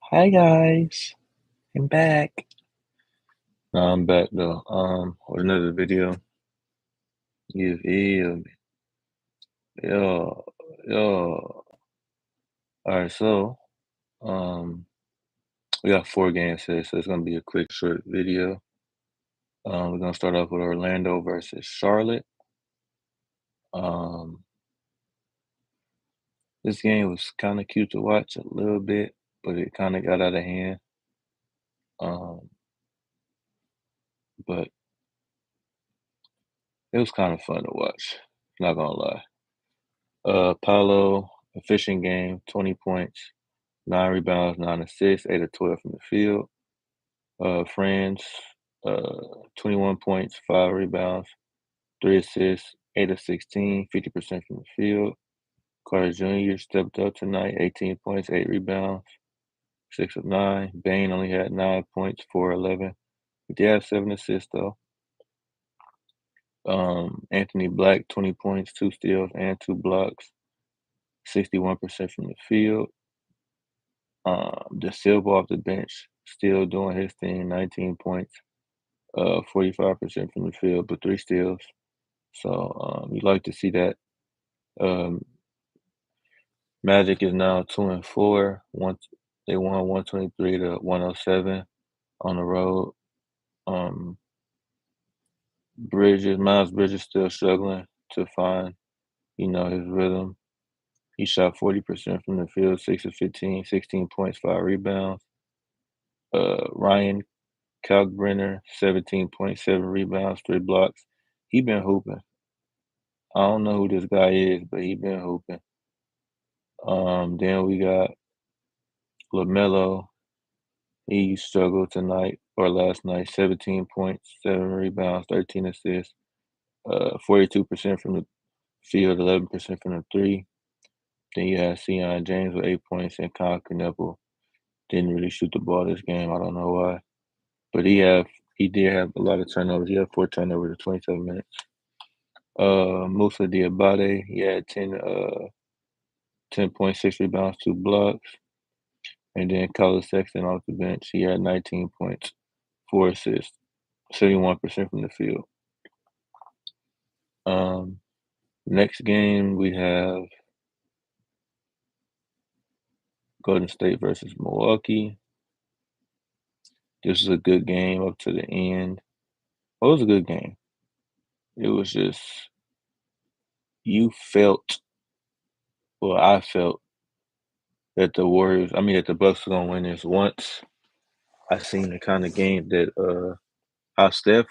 Hi guys, I'm back. No, I'm back though. With another video. You feel me? Yo, yo. Alright, so um we got 4 games today, so it's gonna be a quick short video. We're gonna start off with Orlando versus Charlotte. Um this game was kinda cute to watch a little bit, but it kinda got out of hand. Um, but it was kind of fun to watch, not gonna lie. Paolo, efficient game, 20 points. 9 rebounds, 9 assists, 8 of 12 from the field. Franz, 21 points, 5 rebounds, 3 assists, 8 of 16, 50% from the field. Carter Jr. stepped up tonight, 18 points, 8 rebounds, 6 of 9. Bain only had 9 points, 4 of 11. He did have 7 assists though. Anthony Black, 20 points, 2 steals, and 2 blocks, 61% from the field. De Silva off the bench, still doing his thing, 19 points, 45% from the field, but 3 steals. So you like to see that. Um, Magic is now 2-4. They won 123 to 107 on the road. Um, Miles Bridges still struggling to find, his rhythm. He shot 40% from the field, 6 of 15, 16 points, 5 rebounds. Ryan Kalkbrenner, 17.7 rebounds, 3 blocks. He been hooping. I don't know who this guy is, but he been hooping. Then we got LaMelo. He struggled tonight or last night. 17 points, 7 rebounds, 13 assists. 42% from the field, 11% from the three. Then you have Sion James with 8 points, and Kyle Kneppel didn't really shoot the ball this game. I don't know why, but he did have a lot of turnovers. He had 4 turnovers in 27 minutes. Musa Diabate, he had 10.6 rebounds, 2 blocks. And then Collins Sexton off the bench, he had 19 points, 4 assists, 71% from the field. Um, Next game we have Golden State versus Milwaukee. This is a good game up to the end. Well, it was a good game. It was just you felt, well, I felt that that the Bucks were gonna win this once I seen the kind of game that how Steph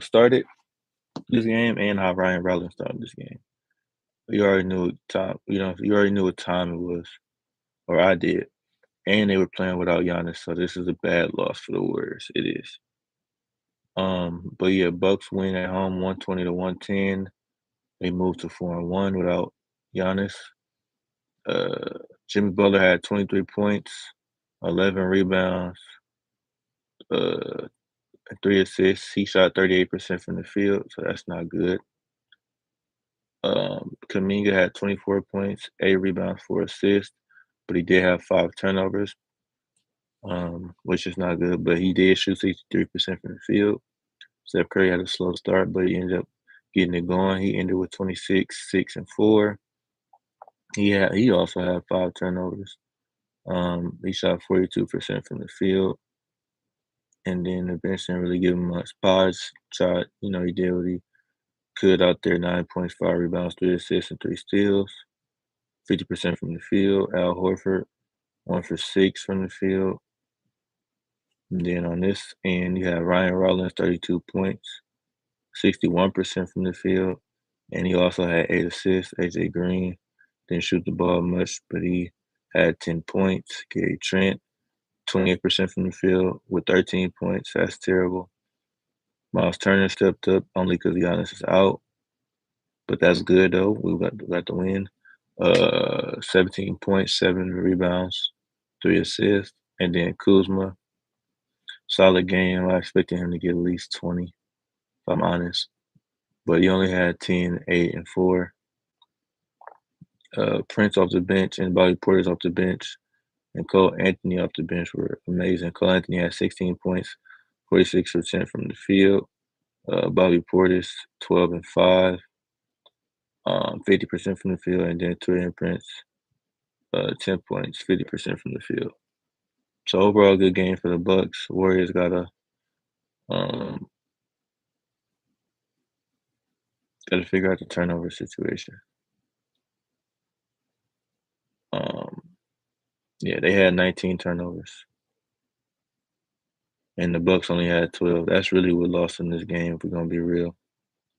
started this game and how Ryan Rollins started this game. You already knew what time, you already knew what time it was, or I did. And they were playing without Giannis, so this is a bad loss for the Warriors. It is. But yeah, Bucks win at home 120 to 110. They moved to 4-1 without Giannis. Jimmy Butler had 23 points, 11 rebounds, uh, 3 assists. He shot 38% from the field, so that's not good. Kuminga had 24 points, 8 rebounds, 4 assists, but he did have 5 turnovers, which is not good. But he did shoot 63% from the field. Steph Curry had a slow start, but he ended up getting it going. He ended with 26, 6, and 4. He also had 5 turnovers. He shot 42% from the field, and then the bench didn't really give him much. Podge shot, he did what he could out there: 9 points, 5 rebounds, 3 assists, and 3 steals. 50% from the field. Al Horford, 1 for 6 from the field. And then on this end, you have Ryan Rollins, 32 points, 61% from the field. And he also had 8 assists. AJ Green didn't shoot the ball much, but he had 10 points. Gary Trent, 28% from the field with 13 points. That's terrible. Miles Turner stepped up only because Giannis is out, but that's good though. We got the win. 17 points, 7 rebounds, 3 assists, and then Kuzma, solid game. I expected him to get at least 20, if I'm honest, but he only had 10, 8, and 4. Prince off the bench and Bobby Porter's off the bench. and Cole Anthony off the bench were amazing. Cole Anthony had 16 points, 46% from the field. Bobby Portis, 12 and 5, 50% from the field, and then Taurean Prince, 10 points, 50% from the field. So overall, good game for the Bucks. Warriors um gotta figure out the turnover situation. Um, yeah, they had 19 turnovers, and the Bucks only had 12. That's really what lost in this game, if we're gonna be real,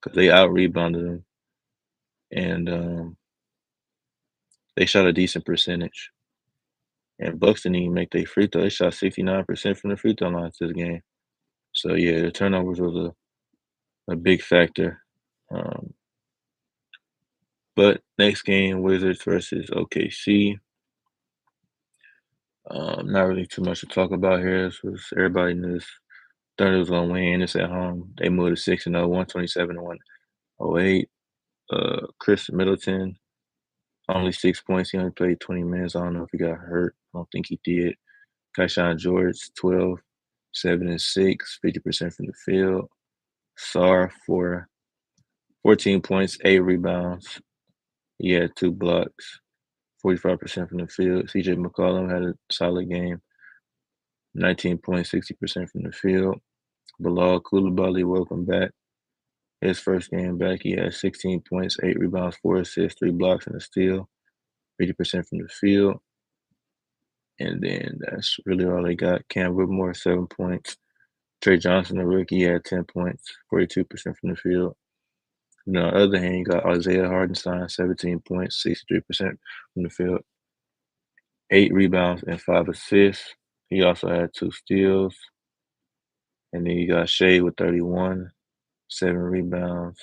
because they out rebounded them, and they shot a decent percentage. And Bucks didn't even make their free throw. They shot 69% from the free throw line this game. So yeah, the turnovers was a big factor. Um, but next game, Wizards versus OKC. Not really too much to talk about here. This was everybody knew this Thunder was gonna win. It's at home. They moved to 6-0, 127 to 108. Chris Middleton, only 6 points. He only played 20 minutes. I don't know if he got hurt. I don't think he did. Kayshawn George, 12, 7 and 6, 50% from the field. Sar for 14 points, 8 rebounds. He had 2 blocks, 45% from the field. CJ McCollum had a solid game, 19 points, 60% from the field. Bilal Coulibaly, welcome back. His first game back, he had 16 points, 8 rebounds, 4 assists, 3 blocks, and a steal, 50% from the field. And then that's really all they got. Cam Whitmore, 7 points. Trey Johnson, the rookie, had 10 points, 42% from the field. On the other hand, you got Isaiah Hardenstein, 17 points, 63% from the field, 8 rebounds, and 5 assists. He also had 2 steals. And then you got Shea with 31, 7 rebounds,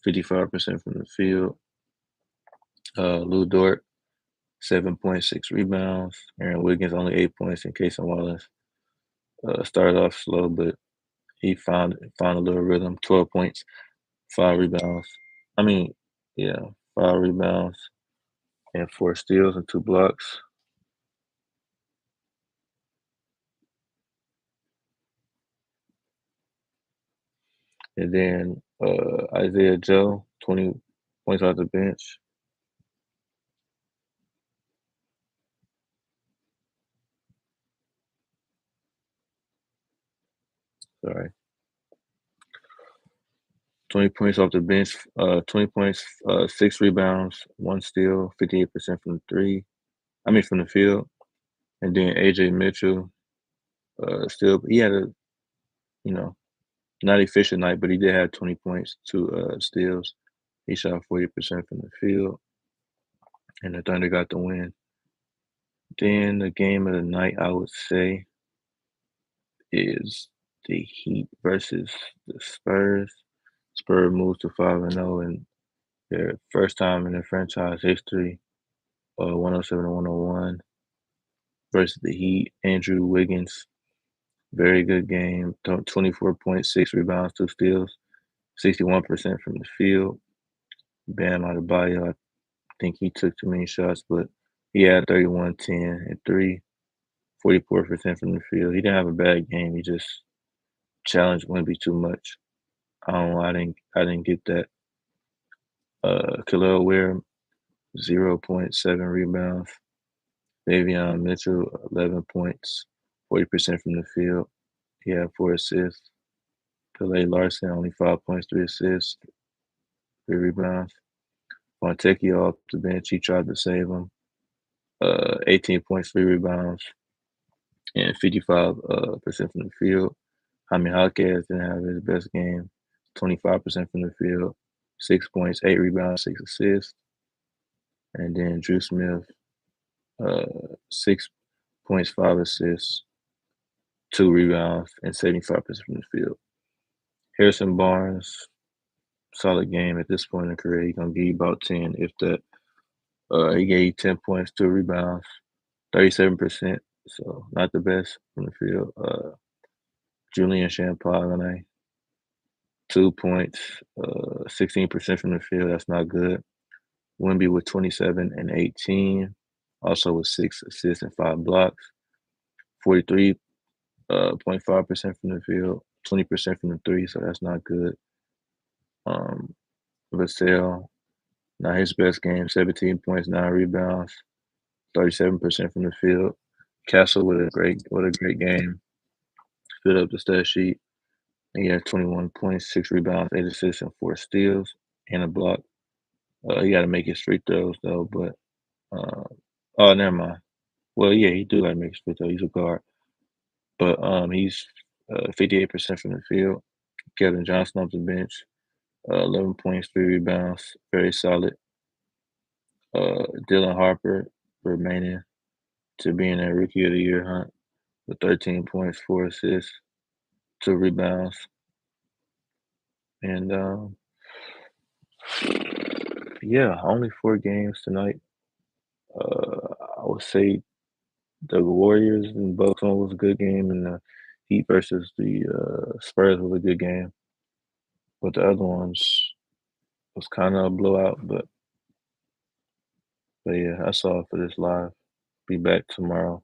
55% from the field. Lou Dort, 7.6 rebounds. Aaron Wiggins, only 8 points. And Casey Wallace started off slow, but he found a little rhythm. 12 points, 5 rebounds. I mean, yeah, 5 rebounds and 4 steals and 2 blocks. And then Isaiah Joe, 20 points off the bench. Sorry. 20 points off the bench, 20 points, 6 rebounds, 1 steal, 58% from the three. I mean, from the field. And then AJ Mitchell, still, he had a, you know, not efficient night, but he did have 20 points, 2 steals. He shot 40% from the field, and the Thunder got the win. Then the game of the night, I would say, is the Heat versus the Spurs. Spurs moved to 5-0 in their first time in their franchise history, 107 to 101 versus the Heat. Andrew Wiggins, very good game, 24.6 rebounds, 2 steals, 61% from the field. Bam Adebayo, I think he took too many shots, but he had 31, 10, and 3, 44% from the field. He didn't have a bad game. He just challenged Wemby too much. I don't know. I didn't get that. Khalil Ware, 0.7 rebounds. Davion Mitchell, 11 points, 40% from the field. He had 4 assists. Pele Larson, only 5 points, 3 assists, 3 rebounds. Fontecchio off the bench, he tried to save him. 18 points, 3 rebounds, and 55% from the field. Jaime Jaquez didn't have his best game, 25% from the field, 6 points, 8 rebounds, 6 assists. And then Drew Smith, 6 points, 5 assists, 2 rebounds, and 75% from the field. Harrison Barnes, solid game at this point in the career. He's gonna give you about 10, if that. He gave you 10 points, 2 rebounds, 37%. So not the best from the field. Julian Champagnie, 2 points, 16% from the field. That's not good. Wemby with 27 and 18. also with 6 assists and 5 blocks. 43.5% from the field, 20% from the three, so that's not good. Um, Vassell, not his best game, 17 points, 9 rebounds, 37% from the field. Castle with a great game. Filled up the stat sheet. He had 21 points, 6 rebounds, 8 assists, and 4 steals, and a block. He got to make his free throws though, but uh, oh, never mind. Well, yeah, he do got to make his free throws. He's a guard, but he's 58% from the field. Kevin Johnson off the bench, 11 points, 3 rebounds, very solid. Dylan Harper remaining to be in that Rookie of the Year hunt with 13 points, 4 assists, 2 rebounds, and yeah, only 4 games tonight. I would say the Warriors and Bucks one was a good game, and the Heat versus the Spurs was a good game. But the other ones was kind of a blowout. But yeah, that's all for this live. Be back tomorrow.